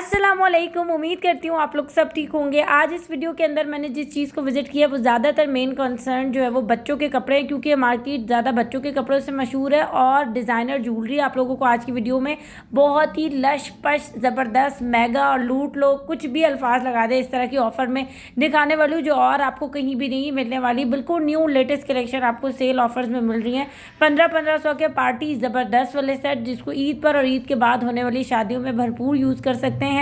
अस्सलामुअलैकुम। उम्मीद करती हूँ आप लोग सब ठीक होंगे। आज इस वीडियो के अंदर मैंने जिस चीज़ को विज़िट किया वो ज़्यादातर मेन कंसर्न जो है वो बच्चों के कपड़े हैं, क्योंकि मार्केट ज़्यादा बच्चों के कपड़ों से मशहूर है। और डिज़ाइनर ज्वेलरी आप लोगों को आज की वीडियो में बहुत ही लश पश ज़बरदस्त मेगा और लूट लो, कुछ भी अल्फाज लगा दे, इस तरह की ऑफ़र में दिखाने वाली हूँ जो और आपको कहीं भी नहीं मिलने वाली। बिल्कुल न्यू लेटेस्ट कलेक्शन आपको सेल ऑफर्स में मिल रही हैं। 1500 के पार्टी ज़बरदस्त वाले सेट, जिसको ईद पर और ईद के बाद होने वाली शादियों में भरपूर यूज़ कर सकते हैं।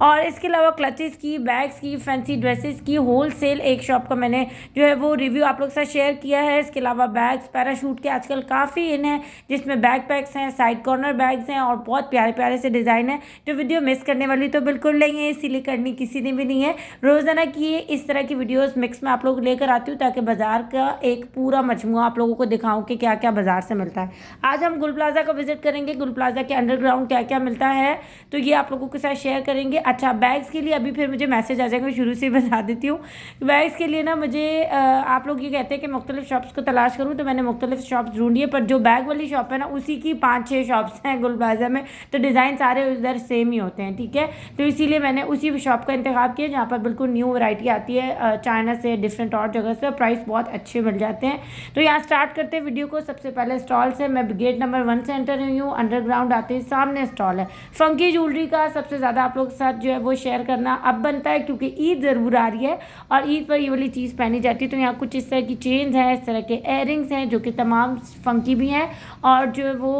और इसके अलावा क्लचेस की, बैग्स की, फैंसी ड्रेसेस की होल सेल एक शॉप का मैंने जो है वो रिव्यू आप लोग के साथ शेयर किया है। इसके अलावा बैग्स, पैराशूट के आजकल काफ़ी इन है, जिसमें बैक पैक्स हैं, साइड कॉर्नर बैग्स हैं और बहुत प्यारे प्यारे से डिज़ाइन है। जो वीडियो मिस करने वाली तो बिल्कुल नहीं है, इसीलिए करनी किसी ने भी नहीं है। रोज़ाना की इस तरह की वीडियोज़ मिक्स में आप लोग लेकर आती हूँ, ताकि बाज़ार का एक पूरा मजमुआ आप लोगों को दिखाऊँ कि क्या क्या बाज़ार से मिलता है। आज हम गुल प्लाजा को विजिट करेंगे। गुल प्लाजा के अंडरग्राउंड क्या क्या मिलता है तो ये आप लोगों के साथ शेयर करेंगे। अच्छा, बैग्स के लिए अभी फिर मुझे मैसेज आ जाएगा, शुरू से ही बता देती हूँ। बैग्स के लिए ना मुझे आप लोग ये कहते हैं कि मुख्तलिफ शॉप्स को तलाश करूँ, तो मैंने मुख्तलिफ शॉप्स ढूंढी है, पर जो बैग वाली शॉप है ना उसी की 5-6 शॉप्स हैं गुल प्लाजा में, तो डिज़ाइन सारे उधर सेम ही होते हैं। ठीक है, तो इसीलिए मैंने उसी शॉप का इंतखाब किया जहाँ पर बिल्कुल न्यू वैरायटी आती है चाइना से, डिफरेंट और जगह से, प्राइस बहुत अच्छे मिल जाते हैं। तो यहाँ स्टार्ट करते हैं वीडियो को। सबसे पहले स्टॉल से, मैं गेट नंबर 1 से एंटर हुई हूँ। अंडरग्राउंड आते ही सामने स्टॉल है। फंकी ज्वेलरी का सबसे ज़्यादा आप लोग के साथ जो है वो शेयर करना अब बनता है, क्योंकि ईद ज़रूर आ रही है और ईद पर ये वाली चीज़ पहनी जाती है। तो यहाँ कुछ इस तरह की चेन्स हैं, इस तरह के एयरिंग्स हैं जो कि तमाम फंकी भी हैं, और जो वो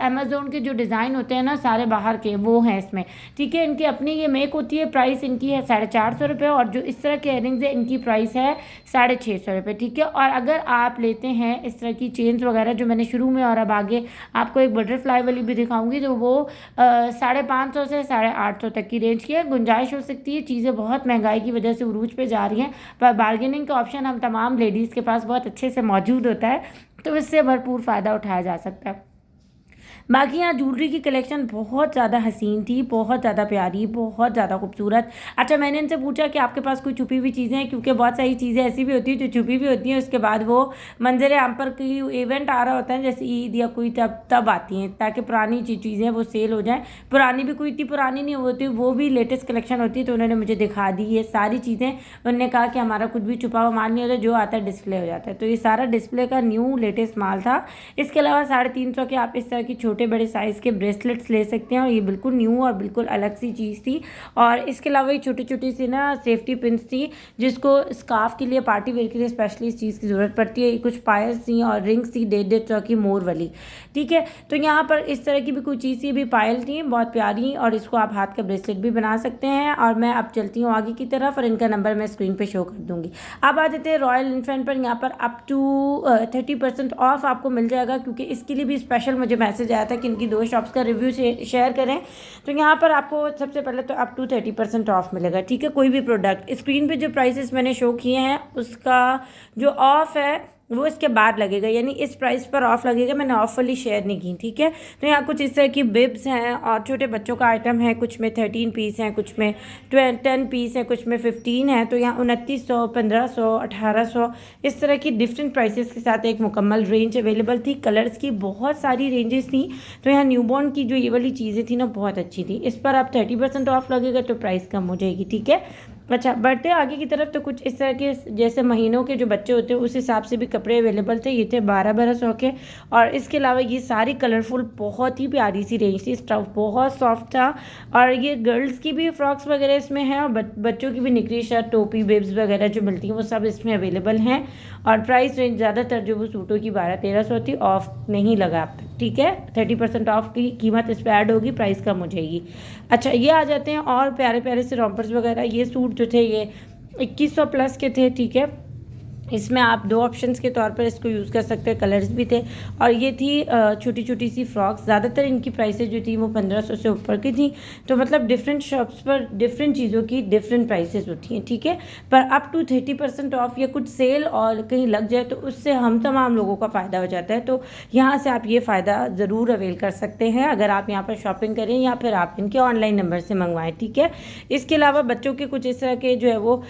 अमेज़ोन के जो डिज़ाइन होते हैं ना सारे बाहर के, वो हैं इसमें। ठीक है, इनकी अपनी ये मेक होती है। प्राइस इनकी है 450 रुपये, और जो इस तरह के एयरिंग्स है इनकी प्राइस है 650 रुपये। ठीक है, और अगर आप लेते हैं इस तरह की चेन्स वगैरह जो मैंने शुरू में और अब आगे आपको एक बटरफ्लाई वाली भी दिखाऊंगी, तो वो 550 से 850 तक की रेंज की है। गुंजाइश हो सकती है, चीज़ें बहुत महंगाई की वजह से उरूज पे जा रही हैं, पर बार्गेनिंग का ऑप्शन हम तमाम लेडीज़ के पास बहुत अच्छे से मौजूद होता है, तो इससे भरपूर फ़ायदा उठाया जा सकता है। बाकी यहाँ ज्वेलरी की कलेक्शन बहुत ज़्यादा हसीन थी, बहुत ज़्यादा प्यारी, बहुत ज़्यादा खूबसूरत। अच्छा, मैंने इनसे पूछा कि आपके पास कोई छुपी हुई चीज़ें हैं, क्योंकि बहुत सारी चीज़ें ऐसी भी होती हैं जो छुपी भी होती हैं, उसके बाद वो मंजर आम पर कोई इवेंट आ रहा होता है जैसे ईद या कोई, तब आती हैं, ताकि पुरानी चीज़ें वो सेल हो जाएँ। पुरानी भी कोई इतनी पुरानी नहीं होती, वो भी लेटेस्ट कलेक्शन होती है। तो उन्होंने मुझे दिखा दी ये सारी चीज़ें। उन्होंने कहा कि हमारा कुछ भी छुपा हुआ माल नहीं होता, जो आता है डिस्प्ले हो जाता है। तो ये सारा डिस्प्ले का न्यू लेटेस्ट माल था। इसके अलावा 350 के आप इस तरह की छोटे बड़े साइज़ के ब्रेसलेट्स ले सकते हैं, और ये बिल्कुल न्यू और बिल्कुल अलग सी चीज़ थी। और इसके अलावा ये छोटी छोटी सी ना सेफ्टी पिन्स थी, जिसको स्कार्फ के लिए, पार्टी वेयर के लिए स्पेशली इस चीज़ की ज़रूरत पड़ती है। कुछ पायल्स थी और रिंग्स थी 150 की मोर वाली। ठीक है, तो यहाँ पर इस तरह की भी कोई चीज़ थी, भी पायल थी बहुत प्यारी, और इसको आप हाथ का ब्रेसलेट भी बना सकते हैं। और मैं अब चलती हूँ आगे की तरफ, और इनका नंबर मैं स्क्रीन पर शो कर दूँगी। अब आ जाते हैं रॉयल इन्फेंट पर। यहाँ पर अप टू 30% ऑफ आपको मिल जाएगा, क्योंकि इसके लिए भी स्पेशल मुझे मैसेज आया था कि इनकी 2 शॉप्स का रिव्यू शेयर करें। तो यहाँ पर आपको सबसे पहले तो अप टू 30% ऑफ मिलेगा। ठीक है, कोई भी प्रोडक्ट, स्क्रीन पे जो प्राइसेस मैंने शो किए हैं उसका जो ऑफ है वो इसके बाद लगेगा, यानी इस प्राइस पर ऑफ लगेगा। मैंने ऑफ वाली शेयर नहीं की। ठीक है, तो यहाँ कुछ इस तरह की बिब्स हैं और छोटे बच्चों का आइटम है, कुछ में 13 पीस हैं, कुछ में 10 पीस हैं, कुछ में 15 है। तो यहाँ 2900, 1500, 1800 इस तरह की डिफरेंट प्राइसेस के साथ एक मुकम्मल रेंज अवेलेबल थी। कलर्स की बहुत सारी रेंजेस थी। तो यहाँ न्यूबॉर्न की जो ये वाली चीज़ें थी ना बहुत अच्छी थी। इस पर आप 30% ऑफ लगेगा तो प्राइस कम हो जाएगी। ठीक है, अच्छा, बढ़ते आगे की तरफ। तो कुछ इस तरह के जैसे महीनों के जो बच्चे होते हैं उस हिसाब से भी कपड़े अवेलेबल थे। ये थे 1200 के, और इसके अलावा ये सारी कलरफुल बहुत ही प्यारी सी रेंज थी। स्टफ बहुत सॉफ्ट था, और ये गर्ल्स की भी फ्रॉक्स वगैरह इसमें हैं, और बच्चों की भी निकरी शर्ट, टोपी, बिब्स वगैरह जो मिलती हैं वो सब इसमें अवेलेबल हैं। और प्राइस रेंज ज़्यादातर जो वो सूटों की 1200-1300 थी, ऑफ नहीं लगा अब तक। ठीक है, 30% ऑफ की कीमत इस पर ऐड होगी, प्राइस कम हो जाएगी। अच्छा, ये आ जाते हैं और प्यारे प्यारे से रॉम्पर्स वगैरह। ये सूट जो थे ये 2100 प्लस के थे। ठीक है, इसमें आप 2 ऑप्शंस के तौर पर इसको यूज़ कर सकते हैं, कलर्स भी थे। और ये थी छोटी छोटी सी फ्रॉक्स। ज़्यादातर इनकी प्राइसेस जो थी वो 1500 से ऊपर की थी। तो मतलब डिफरेंट शॉप्स पर डिफरेंट चीज़ों की डिफरेंट प्राइसेस होती हैं। ठीक है, पर अप टू 30% ऑफ या कुछ सेल और कहीं लग जाए तो उससे हम तमाम लोगों का फ़ायदा हो जाता है। तो यहाँ से आप ये फ़ायदा ज़रूर अवेल कर सकते हैं अगर आप यहाँ पर शॉपिंग करें, या फिर आप इनके ऑनलाइन नंबर से मंगवाएँ। ठीक है, इसके अलावा बच्चों के कुछ इस तरह के जो है वो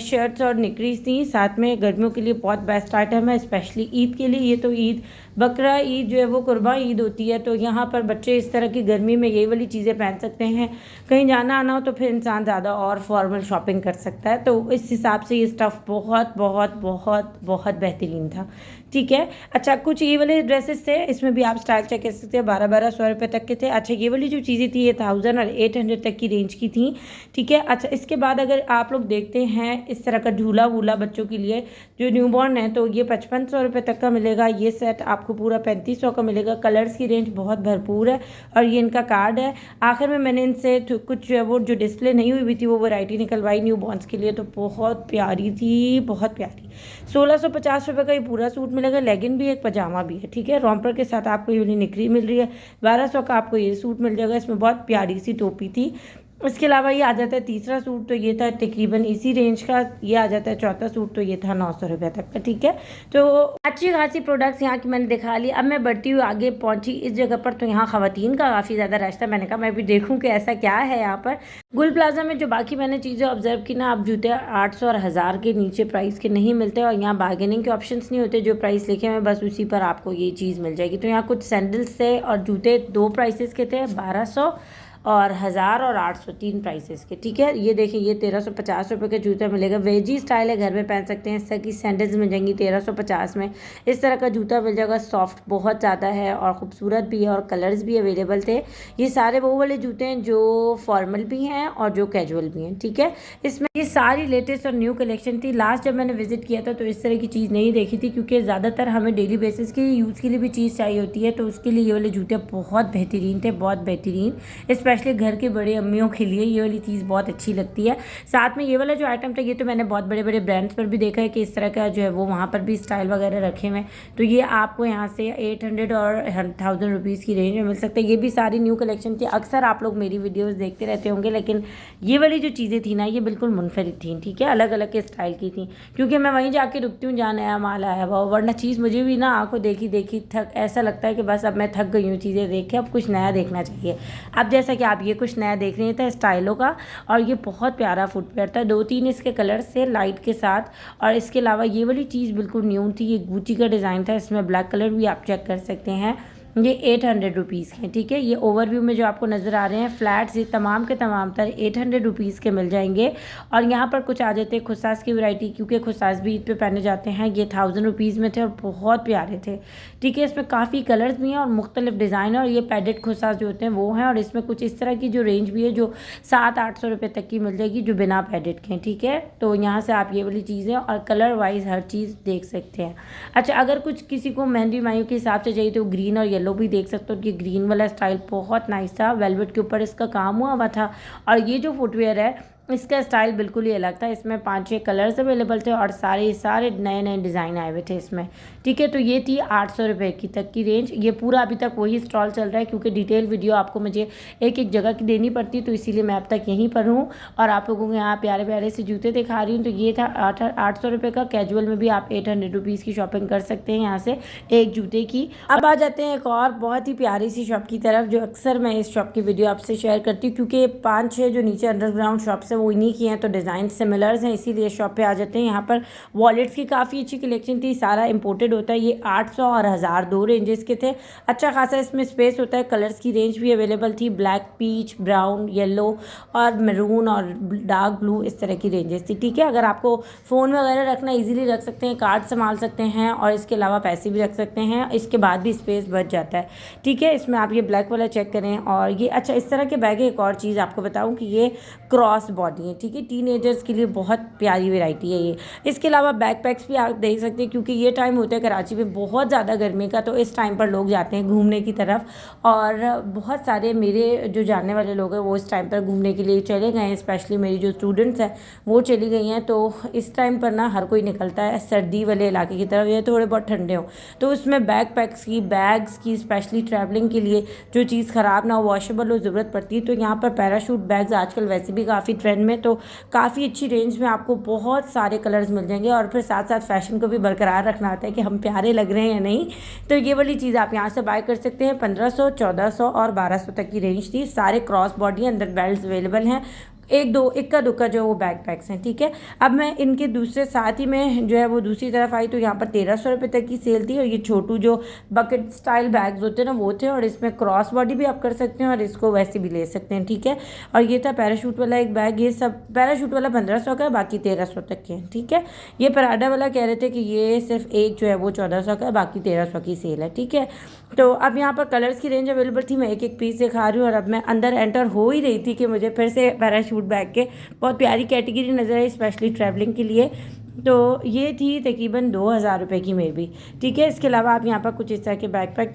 शर्ट्स और निकरीज थी, साथ में गर्मियों के लिए बहुत बेस्ट आइटम है, स्पेशली ईद के लिए। ये तो ईद बकरा ईद जो है वो कुर्बान ईद होती है, तो यहाँ पर बच्चे इस तरह की गर्मी में ये वाली चीज़ें पहन सकते हैं। कहीं जाना आना हो तो फिर इंसान ज़्यादा और फॉर्मल शॉपिंग कर सकता है। तो इस हिसाब से ये स्टफ़ बहुत बहुत बहुत बहुत बेहतरीन था। ठीक है। अच्छा, कुछ ये वाले ड्रेसेस थे, इसमें भी आप स्टाइल चेक कर सकते हैं। 1200 रुपये तक के थे। अच्छा, ये वाली जो चीज़ें थी ये 1000 और 800 तक की रेंज की थी। ठीक है। अच्छा, इसके बाद अगर आप लोग देखते हैं इस तरह का झूला वूला बच्चों के लिए जो न्यूबॉर्न है, तो ये 5500 रुपये तक का मिलेगा। ये सेट आपको पूरा 3500 का मिलेगा। कलर्स की रेंज बहुत भरपूर है और ये इनका कार्ड है। आखिर में मैंने इनसे कुछ वो जो डिस्प्ले नहीं हुई थी वो वैरायटी निकलवाई न्यूबॉर्न्स के लिए, तो बहुत प्यारी थी, बहुत प्यारी। 1650 रुपये का ये पूरा सूट मिलेगा। लेगिन भी एक, पजामा भी है। ठीक है। रॉम्पर के साथ आपको ये वाली निकरी मिल रही है। 1200 का आपको ये सूट मिल जाएगा। इसमें बहुत प्यारी सी टोपी थी। इसके अलावा ये आ जाता है तीसरा सूट, तो ये था तकरीबन इसी रेंज का। ये आ जाता है चौथा सूट, तो ये था 900 रुपये तक का। ठीक है। तो अच्छी खासी प्रोडक्ट्स यहाँ की मैंने दिखा ली। अब मैं बढ़ती हूँ आगे, पहुँची इस जगह पर, तो यहाँ ख़वातीन का काफ़ी ज़्यादा रश था। मैंने कहा मैं भी देखूँ कि ऐसा क्या है यहाँ पर। गुल प्लाजा में जो बाकी मैंने चीज़ें ऑब्जर्व की ना, अब जूते 800 और 1000 के नीचे प्राइस के नहीं मिलते और यहाँ बार्गेनिंग के ऑप्शंस नहीं होते। जो प्राइस लिखे हुए बस उसी पर आपको ये चीज़ मिल जाएगी। तो यहाँ कुछ सैंडल्स थे और जूते दो प्राइसेस के थे, 1200 और 1000 और 800, 3 प्राइसेस के। ठीक है। ये देखिए, ये 1350 रुपये का जूता मिलेगा। वेजी स्टाइल है, घर में पहन सकते हैं। इस तरह की सैंडल्स मिल जाएंगी 1350 में। इस तरह का जूता मिल जाएगा। सॉफ्ट बहुत ज़्यादा है और ख़ूबसूरत भी है और कलर्स भी अवेलेबल थे। ये सारे वो वाले जूते हैं जो फॉर्मल भी हैं और जो कैजुअल भी हैं। ठीक है। इसमें ये सारी लेटेस्ट और न्यू कलेक्शन थी। लास्ट जब मैंने विजिट किया था तो इस तरह की चीज़ नहीं देखी थी, क्योंकि ज़्यादातर हमें डेली बेसिस के यूज़ के लिए भी चीज़ चाहिए होती है, तो उसके लिए ये वाले जूते बहुत बेहतरीन थे, बहुत बेहतरीन। स्पेशली घर के बड़े अम्मियों के लिए ये वाली चीज़ बहुत अच्छी लगती है। साथ में ये वाला जो आइटम था, ये तो मैंने बहुत बड़े बड़े ब्रांड्स पर भी देखा है कि इस तरह का जो है वो वहाँ पर भी स्टाइल वगैरह रखे हुए हैं। तो ये आपको यहाँ से 800 और 1000 रुपीज़ की रेंज में मिल सकते हैं। ये भी सारी न्यू कलेक्शन थी। अक्सर आप लोग मेरी वीडियोज़ देखते रहते होंगे, लेकिन ये वाली जो चीज़ें थी ना, ये बिल्कुल मुनफरिद थी। ठीक है। अलग अलग के स्टाइल की थी, क्योंकि मैं वहीं जाके रुकती हूँ जहाँ नया माल आया हुआ, वरना चीज़ मुझे भी ना आंखों देखी देखी ऐसा लगता है कि बस अब मैं थक गई हूँ चीज़ें देख के, अब कुछ नया देखना चाहिए। अब जैसा कि आप ये कुछ नया देख रहे थे स्टाइलों का, और ये बहुत प्यारा फुटवेयर था। 2-3 इसके कलर्स थे लाइट के साथ, और इसके अलावा ये वाली चीज़ बिल्कुल न्यू थी। ये गुची का डिज़ाइन था, इसमें ब्लैक कलर भी आप चेक कर सकते हैं। ये 800 रुपीज़ के। ठीक है। ये ओवरव्यू में जो आपको नज़र आ रहे हैं फ्लैट्स, ये तमाम के तमाम तर 800 रुपीज़ के मिल जाएंगे। और यहाँ पर कुछ आ जाते हैं खुसास की वैरायटी, क्योंकि खुसास भी ईद पे पहने जाते हैं। ये 1000 रुपीज़ में थे और बहुत प्यारे थे। ठीक है। इसमें काफ़ी कलर्स भी हैं और मुख्तलिफ डिज़ाइन, और ये पैडेड खुसास जो होते हैं वो हैं। और इसमें कुछ इस तरह की जो रेंज भी है जो 700-800 रुपये तक की मिल जाएगी, जो बिना पैडेड के। ठीक है। तो यहाँ से आप ये वाली चीज़ें और कलर वाइज हर चीज़ देख सकते हैं। अच्छा, अगर कुछ किसी को मेहंदी मायूं के हिसाब से चाहिए तो ग्रीन और येलो भी देख सकते हो। कि ग्रीन वाला स्टाइल बहुत नाइस था, वेलवेट के ऊपर इसका काम हुआ था। और ये जो फुटवेयर है इसका स्टाइल बिल्कुल ही अलग था। इसमें 5-6 कलर्स अवेलेबल थे और सारे नए नए डिज़ाइन आए हुए थे इसमें। ठीक है। तो ये थी 800 रुपये की तक की रेंज। ये पूरा अभी तक वही स्टॉल चल रहा है, क्योंकि डिटेल वीडियो आपको मुझे एक एक जगह की देनी पड़ती है, तो इसीलिए मैं अब तक यहीं पर हूँ और आप लोगों को यहाँ प्यारे प्यारे से जूते दिखा रही हूँ। तो ये था 800 रुपये का। कैजुअल में भी आप 800 रुपीज़ की शॉपिंग कर सकते हैं यहाँ से एक जूते की। अब आ जाते हैं एक और बहुत ही प्यारी सी शॉप की तरफ, जो अक्सर मैं इस शॉप की वीडियो आपसे शेयर करती हूँ, क्योंकि 5-6 जो नीचे अंडरग्राउंड शॉप्स है वो इन्हीं की हैं, तो डिज़ाइन सिमिलर्स हैं, इसीलिए शॉप पे आ जाते हैं। यहाँ पर वॉलेट्स की काफ़ी अच्छी कलेक्शन थी। सारा इंपोर्टेड होता है। ये 800 और 1000 दो रेंजेस के थे। अच्छा खासा इसमें स्पेस होता है। कलर्स की रेंज भी अवेलेबल थी, ब्लैक, पीच, ब्राउन, येलो और मैरून और डार्क ब्लू, इस तरह की रेंजेस थी। ठीक है। अगर आपको फ़ोन वगैरह रखना ईजिली रख सकते हैं, कार्ड संभाल सकते हैं और इसके अलावा पैसे भी रख सकते हैं, इसके बाद भी स्पेस बच जाता है। ठीक है। इसमें आप ये ब्लैक वाला चेक करें। और ये अच्छा इस तरह के बैग है। एक और चीज़ आपको बताऊँ कि ये क्रॉस बॉडी है। ठीक है। टीनेजर्स के लिए बहुत प्यारी वैरायटी है ये। इसके अलावा बैकपैक्स भी आप देख सकते हैं, क्योंकि ये टाइम होता है कराची में बहुत ज़्यादा गर्मी का, तो इस टाइम पर लोग जाते हैं घूमने की तरफ, और बहुत सारे मेरे जो जानने वाले लोग हैं वो इस टाइम पर घूमने के लिए चले गए हैं। स्पेशली मेरी जो स्टूडेंट्स हैं वो चली गई हैं। तो इस टाइम पर ना हर कोई निकलता है सर्दी वाले इलाके की तरफ, ये थोड़े बहुत ठंडे हो, तो उसमें बैकपैक्स की, बैग्स की, स्पेशली ट्रैवलिंग के लिए जो चीज़ ख़राब ना हो, वॉशेबल हो, ज़रूरत पड़ती है। तो यहाँ पर पैराशूट बैग्स आजकल वैसे भी काफ़ी ट्रेंड में, तो काफ़ी अच्छी रेंज में आपको बहुत सारे कलर्स मिल जाएंगे। और फिर साथ साथ फैशन को भी बरकरार रखना होता है कि हम प्यारे लग रहे हैं या नहीं, तो ये वाली चीज़ आप यहाँ से बाय कर सकते हैं। 1500, 1400 और 1200 तक की रेंज थी। सारे क्रॉस बॉडी, अंदर बेल्ट अवेलेबल हैं। इक्का दुक्का जो वो बैकपैक्स हैं, ठीक है। अब मैं इनके दूसरे साथ ही में जो है वो दूसरी तरफ आई तो यहाँ पर 1300 रुपये तक की सेल थी। और ये छोटू जो बकेट स्टाइल बैग्स होते हैं ना वो थे, और इसमें क्रॉस बॉडी भी आप कर सकते हैं और इसको वैसे भी ले सकते हैं, ठीक है। और ये था पैराशूट वाला एक बैग। ये सब पैराशूट वाला 1500 का है, बाकी 1300 तक के हैं, ठीक है। ये पराडा वाला कह रहे थे कि ये सिर्फ एक जो है वो 1400 का है, बाकी 1300 की सेल है, ठीक है। तो अब यहाँ पर कलर्स की रेंज अवेलेबल थी, मैं एक एक पीस दिखा रही हूँ। और अब मैं अंदर एंटर हो ही रही थी कि मुझे फिर से पैराशूट बैग के बहुत प्यारी कैटेगरी नज़र आई, स्पेशली ट्रैवलिंग के लिए। तो ये थी तकरीबन 2000 रुपये की मे बी, ठीक है। इसके अलावा आप यहाँ पर कुछ इस तरह के बैकपैक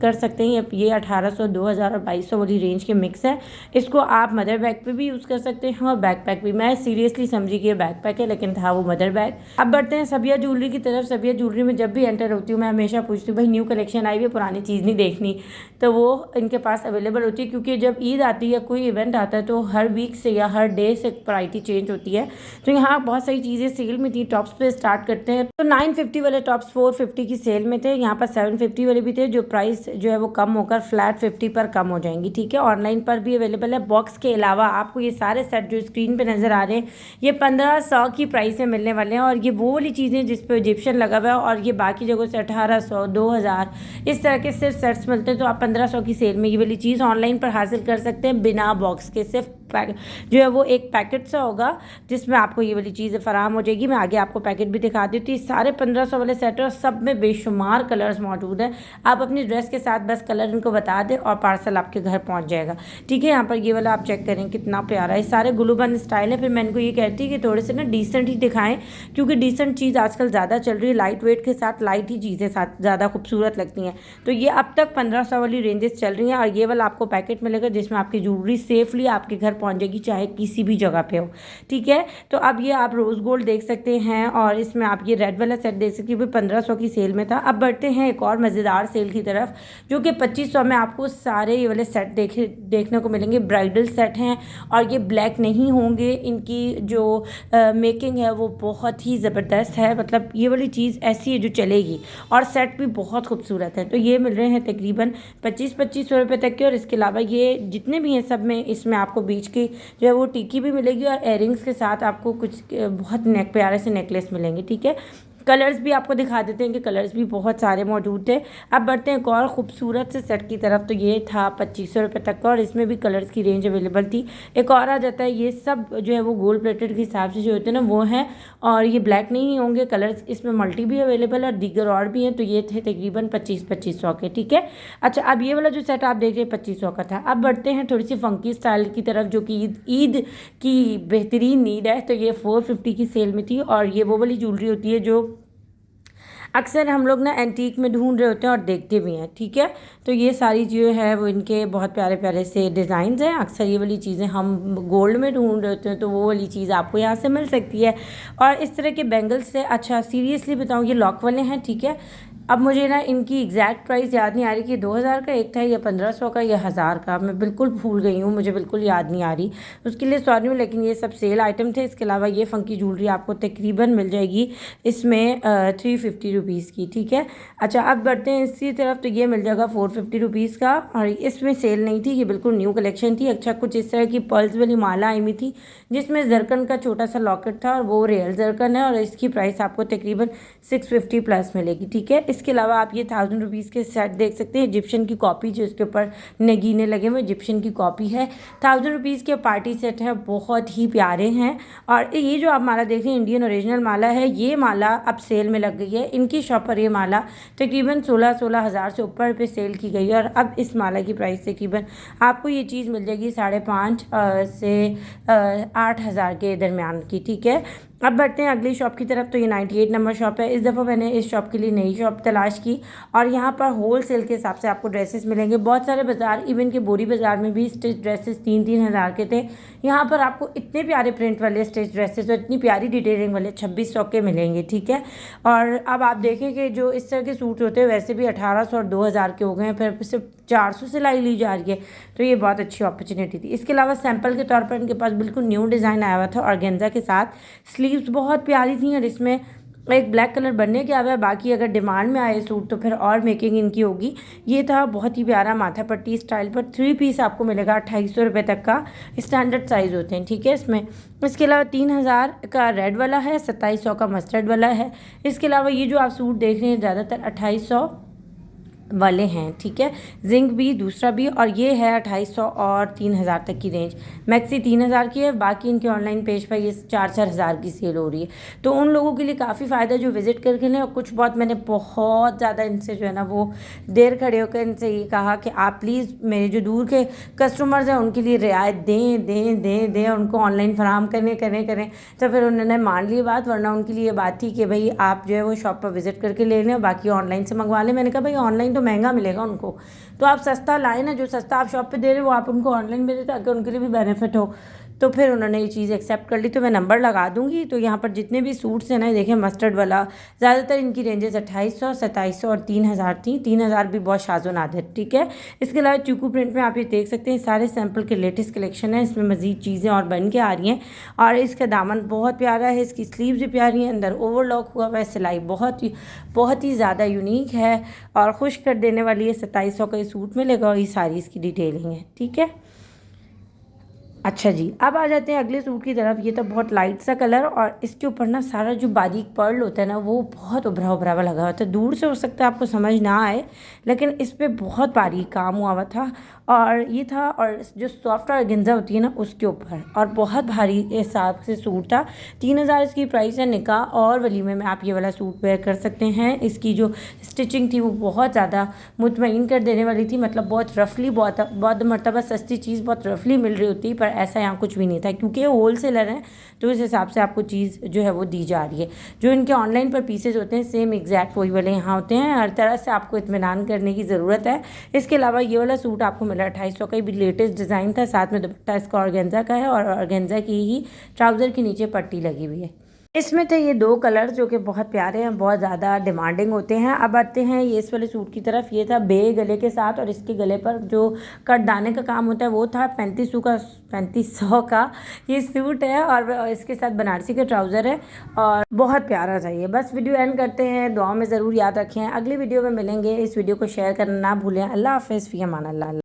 कर सकते हैं। ये 1800, 2000 और 2200 वाली रेंज के मिक्स है। इसको आप मदर बैग पे भी यूज़ कर सकते हैं और बैकपैक भी। मैं सीरियसली समझी कि ये बैकपैक है, लेकिन था वो मदर बैग। अब बढ़ते हैं सबिया ज्वेलरी की तरफ। सबिया ज्वेलरी में जब भी एंटर होती हूँ मैं हमेशा पूछती हूँ भाई न्यू कलेक्शन आई हुई है, पुरानी चीज़ नहीं देखनी। तो वो इनके पास अवेलेबल होती है, क्योंकि जब ईद आती है, कोई इवेंट आता है, तो हर वीक से या हर डे से वैरायटी चेंज होती है। तो यहाँ बहुत सारी चीज़ें सेल में थी। टॉप्स पे स्टार्ट करते हैं तो 950 वाले टॉप्स 450 की सेल में थे। यहाँ पर 750 वाले भी थे, जो प्राइस जो है वो कम होकर फ्लैट 50 पर कम हो जाएंगी, ठीक है। ऑनलाइन पर भी अवेलेबल है। बॉक्स के अलावा आपको ये सारे सेट जो स्क्रीन पे नज़र आ रहे हैं ये 1500 की प्राइस में मिलने वाले हैं। और ये वो वाली चीज़ें जिस पे इजिप्शियन लगा हुआ है, और ये बाकी जगहों से 1800, 2000 इस तरह के सिर्फ सेट्स मिलते हैं। तो आप 1500 की सेल में ये वाली चीज़ ऑनलाइन पर हासिल कर सकते हैं बिना बॉक्स के। सिर्फ जो है वो एक पैकेट सा होगा जिसमें आपको ये वाली चीज़ फराहम हो जाएगी। मैं आगे आपको पैकेट भी दिखा देती हूँ। सारे 1500 वाले सेट और सब में बेशुमार कलर्स मौजूद हैं। आप अपनी ड्रेस के साथ बस कलर इनको बता दें और पार्सल आपके घर पहुंच जाएगा, ठीक है। यहाँ पर ये वाला आप चेक करें कितना प्यारा है। सारे ग्लूबंद स्टाइल है। फिर मैं इनको ये कहती है कि थोड़े से ना डिसेंट ही दिखाएं, क्योंकि डिसेंट चीज़ आजकल ज़्यादा चल रही है। लाइट वेट के साथ लाइट ही चीज़ें साथ ज़्यादा खूबसूरत लगती हैं। तो ये अब तक 1500 वाली रेंजेस चल रही हैं। और ये वाला आपको पैकेट मिलेगा जिसमें आपकी ज्वेलरी सेफली आपके घर पहुँच जाएगी, चाहे किसी भी जगह पे हो, ठीक है। तो अब ये आप रोज़ गोल्ड देख सकते हैं और इसमें आप ये रेड वाला सेट देख सकते हैं, 1500 की सेल में था। अब बढ़ते हैं एक और मज़ेदार सेल की तरफ, जो कि 2500 में आपको सारे ये वाले सेट देखने को मिलेंगे। ब्राइडल सेट हैं और ये ब्लैक नहीं होंगे। इनकी जो मेकिंग है वो बहुत ही ज़बरदस्त है, मतलब ये वाली चीज़ ऐसी है जो चलेगी। और सेट भी बहुत खूबसूरत है। तो ये मिल रहे हैं तकरीबन 2500 रुपये तक के। और इसके अलावा ये जितने भी हैं सब में इसमें आपको बीच की जो है वो टिक्की भी मिलेगी और एयरिंग्स के साथ आपको कुछ बहुत प्यारे से नेकलेस मिलेंगे, ठीक है। कलर्स भी आपको दिखा देते हैं कि कलर्स भी बहुत सारे मौजूद थे। अब बढ़ते हैं एक और ख़ूबसूरत से सेट की तरफ। तो ये था 2500 रुपये तक का और इसमें भी कलर्स की रेंज अवेलेबल थी। एक और आ जाता है, ये सब जो है वो गोल्ड प्लेटेड के हिसाब से जो होते हैं ना वो हैं, और ये ब्लैक नहीं होंगे। कलर्स इसमें मल्टी भी अवेलेबल और दीगर और भी हैं। तो ये थे तकरीबन 2500 के, ठीक है। अच्छा, अब ये वाला जो सेट आप देख रहे हैं 2500 का था। अब बढ़ते हैं थोड़ी सी फंकी स्टाइल की तरफ, जो कि ईद की बेहतरीन नीड है। तो ये 450 की सेल में थी और ये वो वाली ज्वेलरी होती है जो अक्सर हम लोग ना एंटीक में ढूंढ रहे होते हैं और देखते भी हैं, ठीक है। तो ये सारी जो है वो इनके बहुत प्यारे प्यारे से डिज़ाइंस हैं। अक्सर ये वाली चीज़ें हम गोल्ड में ढूंढ रहे होते हैं, तो वो वाली चीज़ आपको यहाँ से मिल सकती है। और इस तरह के बैंगल्स से, अच्छा सीरियसली बताऊँ, ये लॉक वाले हैं, ठीक है। अब मुझे ना इनकी एग्जैक्ट प्राइस याद नहीं आ रही कि 2000 का एक था या 1500 का या 1000 का, मैं बिल्कुल भूल गई हूँ, मुझे बिल्कुल याद नहीं आ रही, उसके लिए सॉरी हूँ। लेकिन ये सब सेल आइटम थे। इसके अलावा ये फंकी ज्वेलरी आपको तकरीबन मिल जाएगी इसमें 350 रुपीज़ की, ठीक है। अच्छा, अब बढ़ते हैं इसी तरफ। तो ये मिल जाएगा 450 रुपीज़ का और इसमें सेल नहीं थी, ये बिल्कुल न्यू कलेक्शन थी। अच्छा, कुछ इस तरह की पर्ल्स वाली माला आई हुई थी जिसमें जरकन का छोटा सा लॉकेट था और वो रियल जरकन है और इसकी प्राइस आपको तकरीबन 650 प्लस मिलेगी, ठीक है। इसके अलावा आप ये 1000 रुपीज़ के सेट देख सकते हैं। इजिप्शियन की कॉपी जो इसके ऊपर नगीने लगे हुए, इजिप्शियन की कॉपी है। 1000 रुपीज़ के पार्टी सेट है, बहुत ही प्यारे हैं। और ये जो आप माला देख रहे हैं इंडियन ओरिजिनल माला है। ये माला अब सेल में लग गई है। इनकी शॉप पर ये माला तकरीबन 16 हज़ार से ऊपर पे सेल की गई है और अब इस माला की प्राइस तकरीबन आपको ये चीज़ मिल जाएगी 5.5 से 8,000 के दरमियान की, ठीक है। अब बढ़ते हैं अगली शॉप की तरफ। तो ये 98 नंबर शॉप है। इस दफ़ा मैंने इस शॉप के लिए नई शॉप तलाश की और यहाँ पर होल सेल के हिसाब से आपको ड्रेसेस मिलेंगे। बहुत सारे बाज़ार, इवन के बोरी बाज़ार में भी स्टिच ड्रेसेस 3-3 हज़ार के थे। यहाँ पर आपको इतने प्यारे प्रिंट वाले स्टिच ड्रेसेस और इतनी प्यारी डिटेलिंग वाले 2600 के मिलेंगे, ठीक है। और अब आप देखें कि जो इस तरह के सूट होते हैं वैसे भी 1800 और 2000 के हो गए हैं, फिर सिर्फ 400 सिलाई ली जा रही है। तो ये बहुत अच्छी अपॉर्चुनिटी थी। इसके अलावा सैंपल के तौर पर इनके पास बिल्कुल न्यू डिज़ाइन आया हुआ था ऑर्गेन्जा के साथ। स्लीव्स बहुत प्यारी थी और इसमें एक ब्लैक कलर बनने के आया है, बाकी अगर डिमांड में आए सूट तो फिर और मेकिंग इनकी होगी। ये था बहुत ही प्यारा माथा पट्टी स्टाइल पर 3 पीस आपको मिलेगा 2800 रुपये तक का, स्टैंडर्ड साइज़ होते हैं, ठीक है इसमें। इसके अलावा 3000 का रेड वाला है, 2700 का मस्टर्ड वाला है। इसके अलावा ये जो आप सूट देख रहे हैं ज़्यादातर 2800 वाले हैं, ठीक है। जिंक भी दूसरा भी, और ये है 2800 और 3000 तक की रेंज। मैक्सी 3000 की है, बाकी इनके ऑनलाइन पेज पर ये 4-4 हज़ार की सेल हो रही है। तो उन लोगों के लिए काफ़ी फ़ायदा जो विज़िट करके लें। और कुछ बहुत मैंने बहुत ज़्यादा इनसे जो है ना वो देर खड़े होकर इनसे ये कहा कि आप प्लीज़ मेरे जो दूर के कस्टमर्स हैं उनके लिए रियायत दें दें दें दें, उनको ऑनलाइन फराहम करें। तो फिर उन्होंने मान ली बात, वरना उनके लिए ये बात थी कि भाई आप जो है वो शॉप पर विज़िट करके ले लें, बाकी ऑनलाइन से मंगवा लें। मैंने कहा भाई ऑनलाइन तो महंगा मिलेगा उनको, तो आप सस्ता लाएं ना, जो सस्ता आप शॉप पे दे रहे हो वो आप उनको ऑनलाइन भेजें ताकि उनके लिए भी बेनिफिट हो। तो फिर उन्होंने ये चीज़ एक्सेप्ट कर ली। तो मैं नंबर लगा दूंगी। तो यहाँ पर जितने भी सूट्स हैं ना, देखें मस्टर्ड वाला ज़्यादातर इनकी रेंजेस 2800, 2700 और 3000 थी। 3000 भी बहुत शाज़ो नादिर, ठीक है। इसके अलावा चूकू प्रिंट में आप ये देख सकते हैं सारे सैम्पल के लेटेस्ट कलेक्शन है। इसमें मज़ीद चीज़ें और बन के आ रही हैं। और इसका दामन बहुत प्यारा है, इसकी स्लीव्स भी प्यारी हैं, अंदर ओवरलॉक हुआ हुआ है, सिलाई बहुत ही ज़्यादा यूनिक है और खुश कर देने वाली है। 2700 का ये सूट मिलेगा और ये सारी इसकी डिटेलिंग है, ठीक है। अच्छा जी, अब आ जाते हैं अगले सूट की तरफ। ये तो बहुत लाइट सा कलर, और इसके ऊपर ना सारा जो बारीक पर्ल होता है ना वो बहुत उभरा उभरा हुआ लगा हुआ था। दूर से हो सकता है आपको समझ ना आए, लेकिन इस पर बहुत बारीक काम हुआ हुआ था। और ये था, और जो सॉफ्ट ऑर्गेन्जा होती है ना उसके ऊपर, और बहुत भारी हिसाब से सूट था। 3000 इसकी प्राइस है। निकाह और वलीमे में आप ये वाला सूट वेयर कर सकते हैं। इसकी जो स्टिचिंग थी वो बहुत ज़्यादा मुतमईन कर देने वाली थी, मतलब बहुत रफली, बहुत मरतबा सस्ती चीज़ बहुत रफली मिल रही होती, पर ऐसा यहाँ कुछ भी नहीं था क्योंकि ये होल सेलर हैं, तो इस हिसाब से आपको चीज़ जो है वो दी जा रही है। जो इनके ऑनलाइन पर पीसेज होते हैं सेम एग्जैक्ट वही वाले यहाँ होते हैं। हर तरह से आपको इत्मीनान करने की ज़रूरत है। इसके अलावा ये वाला सूट आपको मिला 2800 का, भी लेटेस्ट डिज़ाइन था। साथ में दुपट्टा इसका ऑर्गेन्जा का है, और ऑर्गेन्जा की ही ट्राउज़र के नीचे पट्टी लगी हुई है। इसमें थे ये 2 कलर जो कि बहुत प्यारे हैं, बहुत ज़्यादा डिमांडिंग होते हैं। अब आते हैं ये इस वाले सूट की तरफ। ये था बे गले के साथ, और इसके गले पर जो कटदाने का काम होता है वो था। 3500 का ये सूट है, और इसके साथ बनारसी का ट्राउज़र है, और बहुत प्यारा था ये। बस वीडियो एंड करते हैं। दुआ में ज़रूर याद रखें। अगली वीडियो में मिलेंगे। इस वीडियो को शेयर करना ना भूलें। अल्लाह हाफ़िज़, फ़ी अमान अल्लाह।